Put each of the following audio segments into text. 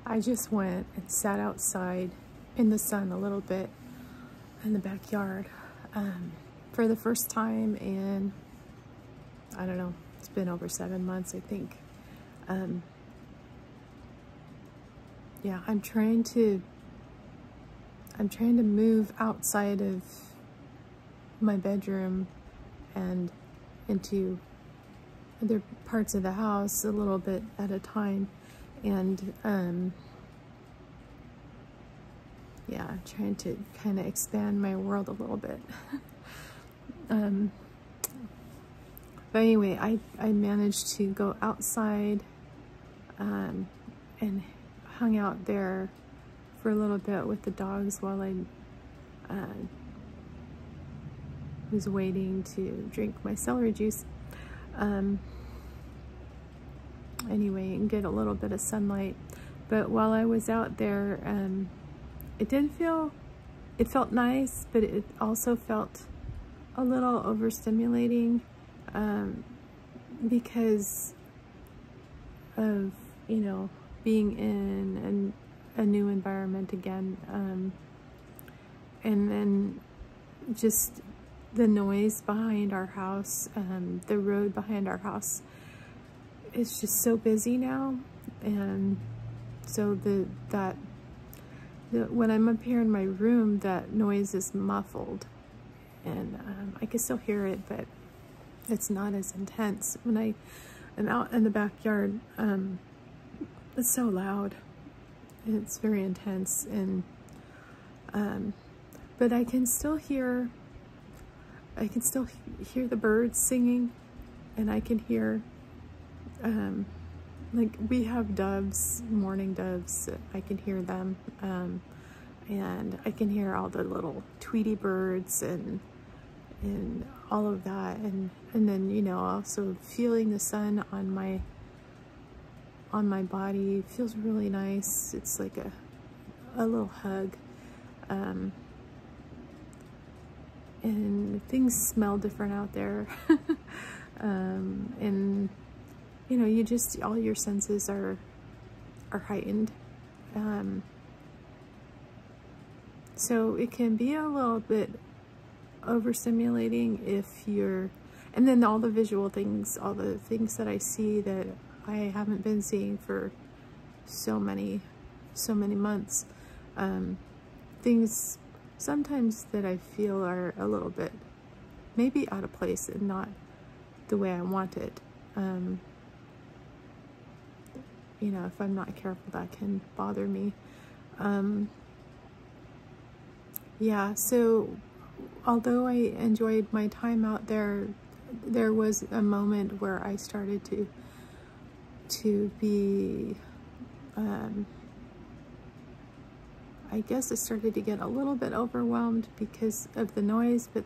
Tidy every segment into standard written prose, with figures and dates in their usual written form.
I just went and sat outside in the sun a little bit in the backyard for the first time in, I don't know, it's been over 7 months, I think. Yeah, I'm trying to move outside of my bedroom and into other parts of the house a little bit at a time, and yeah, I'm trying to kind of expand my world a little bit. But anyway, I managed to go outside and hung out there for a little bit with the dogs while I was waiting to drink my celery juice. Anyway, and get a little bit of sunlight. But while I was out there, it felt nice, but it also felt a little overstimulating because of, you know, being in a new environment again, and then just the noise behind our house, the road behind our house, it's just so busy now, and so when I'm up here in my room, that noise is muffled, and I can still hear it, but it's not as intense. When I am out in the backyard, it's so loud. It's very intense, and but I can still hear the birds singing, and I can hear like we have doves, morning doves. I can hear them, and I can hear all the little Tweety birds and all of that, and then, you know, also feeling the sun on my body feels really nice. It's like a little hug, and things smell different out there. And you know, you just, all your senses are heightened. So it can be a little bit overstimulating if you're, and then all the visual things, all the things that I see that I haven't been seeing for so many months. Things sometimes that I feel are a little bit maybe out of place and not the way I want it. You know, if I'm not careful, that can bother me. Yeah, so although I enjoyed my time out there, there was a moment where I started to be, I guess I started to get a little bit overwhelmed because of the noise, but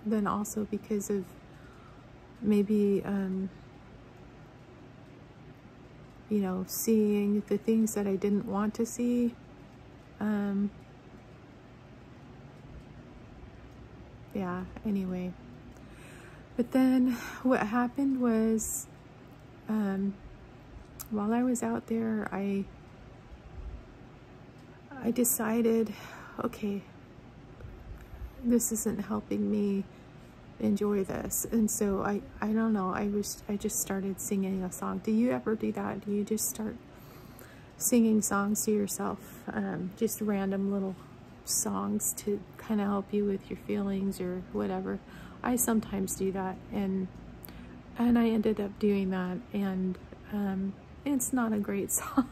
then also because of maybe, you know, seeing the things that I didn't want to see. Yeah, anyway. But then what happened was, while I was out there, I decided, okay, this isn't helping me enjoy this. And so I don't know, I just started singing a song. Do you ever do that? Do you just start singing songs to yourself? Just random little songs to kind of help you with your feelings or whatever. I sometimes do that, and I ended up doing that, and it's not a great song.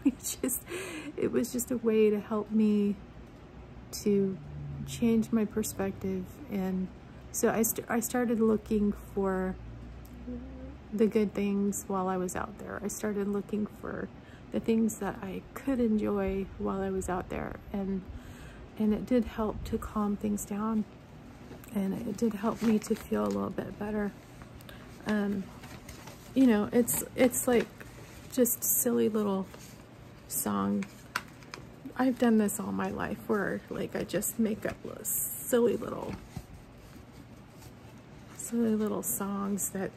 It was just a way to help me to change my perspective. And so I started looking for the good things while I was out there. I started looking for the things that I could enjoy while I was out there, and it did help to calm things down, and it did help me to feel a little bit better. You know, it's like just silly little song. I've done this all my life, where like I just make up silly little songs that,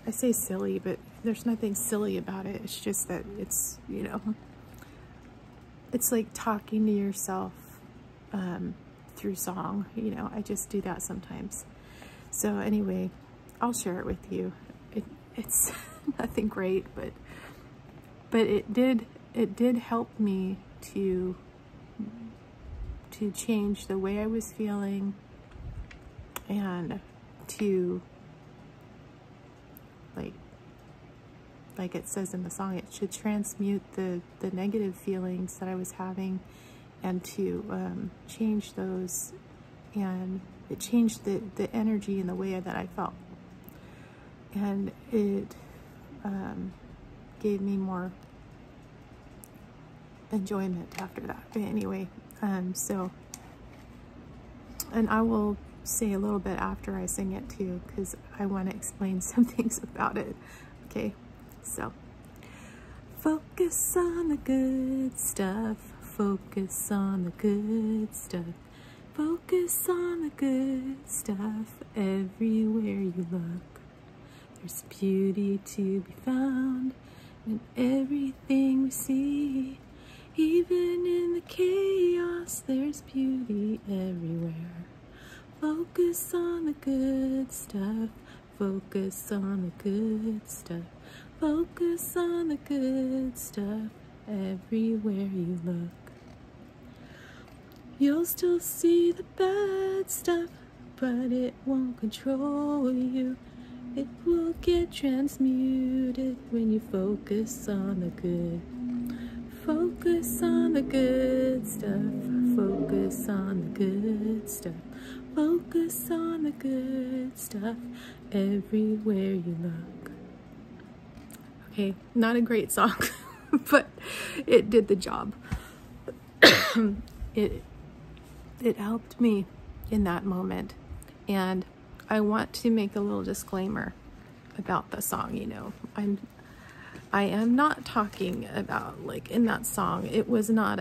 I say silly, but there's nothing silly about it. It's just that it's, you know, it's like talking to yourself through song. You know, I just do that sometimes. So anyway, I'll share it with you. It's nothing great, but it did help me to change the way I was feeling, and to, like it says in the song, it should transmute the negative feelings that I was having, and to change those, and it changed the energy and the way that I felt, and it gave me more enjoyment after that. But anyway, so, and I will say a little bit after I sing it too, because I want to explain some things about it. Okay, so focus on the good stuff, focus on the good stuff, focus on the good stuff. Everywhere you look, there's beauty to be found in everything we see. Even in the chaos, there's beauty everywhere. Focus on the good stuff, focus on the good stuff, focus on the good stuff. Everywhere you look, you'll still see the bad stuff, but it won't control you. It will get transmuted when you focus on the good. Focus on the good stuff, focus on the good stuff, focus on the good stuff, everywhere you look. Okay, not a great song, but it did the job. It helped me in that moment. And I want to make a little disclaimer about the song. You know, I am not talking about, like, in that song, it was not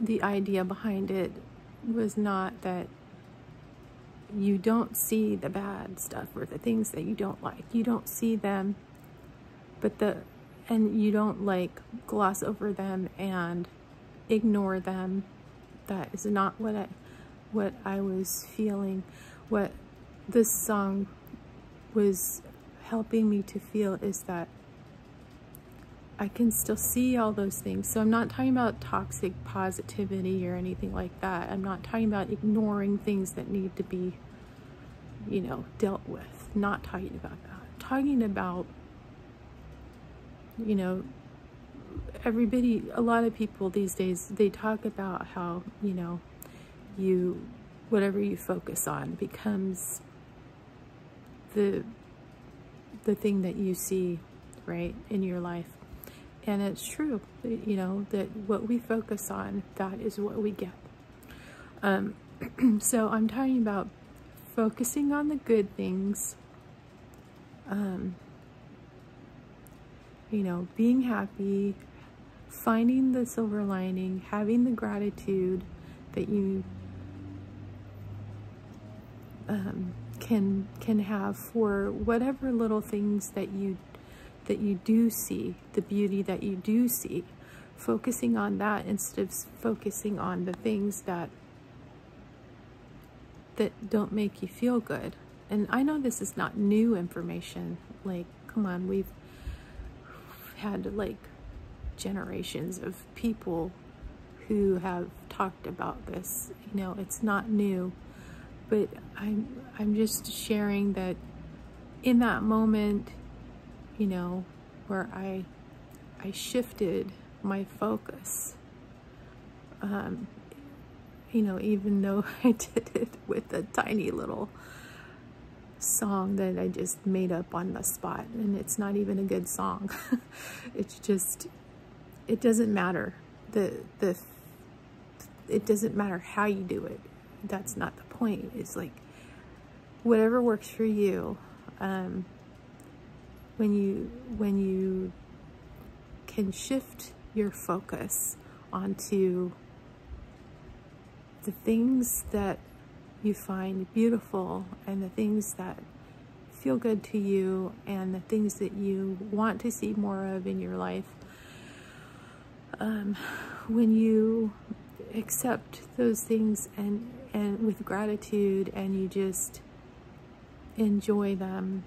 the idea behind it was not that you don't see the bad stuff or the things that you don't like. You don't see them, and you don't, like, gloss over them and ignore them. That is not what I was feeling. What this song was helping me to feel is that I can still see all those things. So I'm not talking about toxic positivity or anything like that. I'm not talking about ignoring things that need to be, you know, dealt with. Not talking about that. I'm talking about, you know, everybody, a lot of people these days, they talk about how, you know, whatever you focus on becomes the thing that you see, right, in your life. And it's true, you know, that what we focus on, that is what we get. So I'm talking about focusing on the good things, you know, being happy, finding the silver lining, having the gratitude that you can have for whatever little things that you do see, the beauty that you do see, focusing on that instead of focusing on the things that don't make you feel good. And I know this is not new information. Like, come on, we've had, like, generations of people who have talked about this. You know, it's not new. But I'm just sharing that in that moment, you know, where I shifted my focus, you know, even though I did it with a tiny little song that I just made up on the spot, and it's not even a good song. It's just, it doesn't matter. It doesn't matter how you do it. That's not the point. It's like whatever works for you. When you can shift your focus onto the things that you find beautiful and the things that feel good to you and the things that you want to see more of in your life, when you accept those things and with gratitude, and you just enjoy them,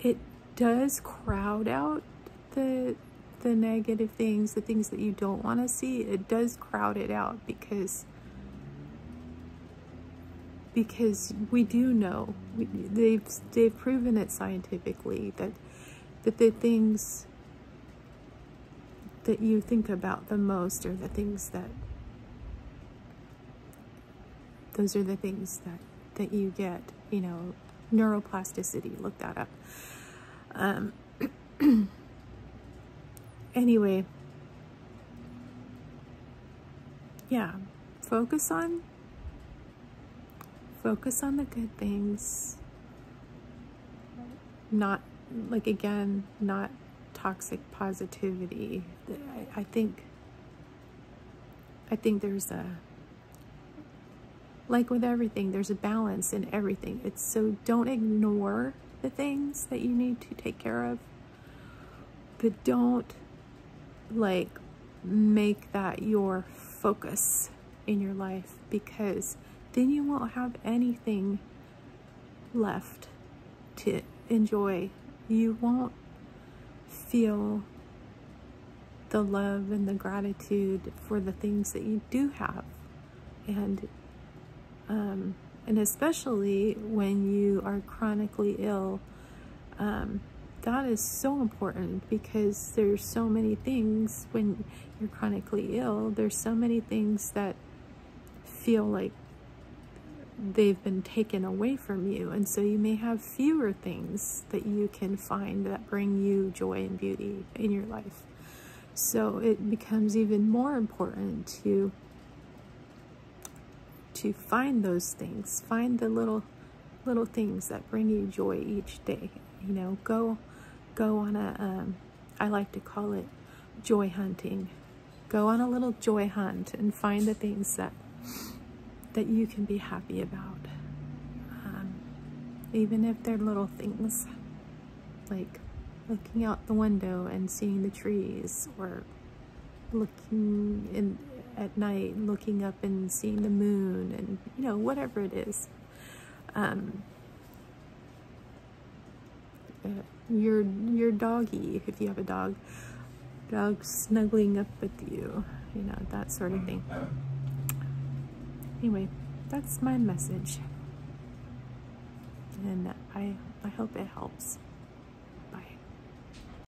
it does crowd out the negative things, the things that you don't want to see. It does crowd it out, because we do know, they've proven it scientifically, that the things that you think about the most are the things that, those are the things that you get, you know, neuroplasticity, look that up. Anyway, yeah, focus on the good things, not, like, again, not toxic positivity. I think there's a, like with everything, there's a balance in everything. It's, so don't ignore the things that you need to take care of, but don't, like, make that your focus in your life, because then you won't have anything left to enjoy. You won't feel the love and the gratitude for the things that you do have. And especially when you are chronically ill, that is so important, because there's so many things when you're chronically ill, there's so many things that feel like they've been taken away from you, and so you may have fewer things that you can find that bring you joy and beauty in your life. So it becomes even more important to find those things, find the little things that bring you joy each day. You know, go on a, I like to call it joy hunting. Go on a little joy hunt and find the things that you can be happy about. Even if they're little things, like looking out the window and seeing the trees, or looking in at night, looking up and seeing the moon, and, you know, whatever it is. Your doggy, if you have a dog snuggling up with you, you know, that sort of thing. Anyway, that's my message, and I hope it helps.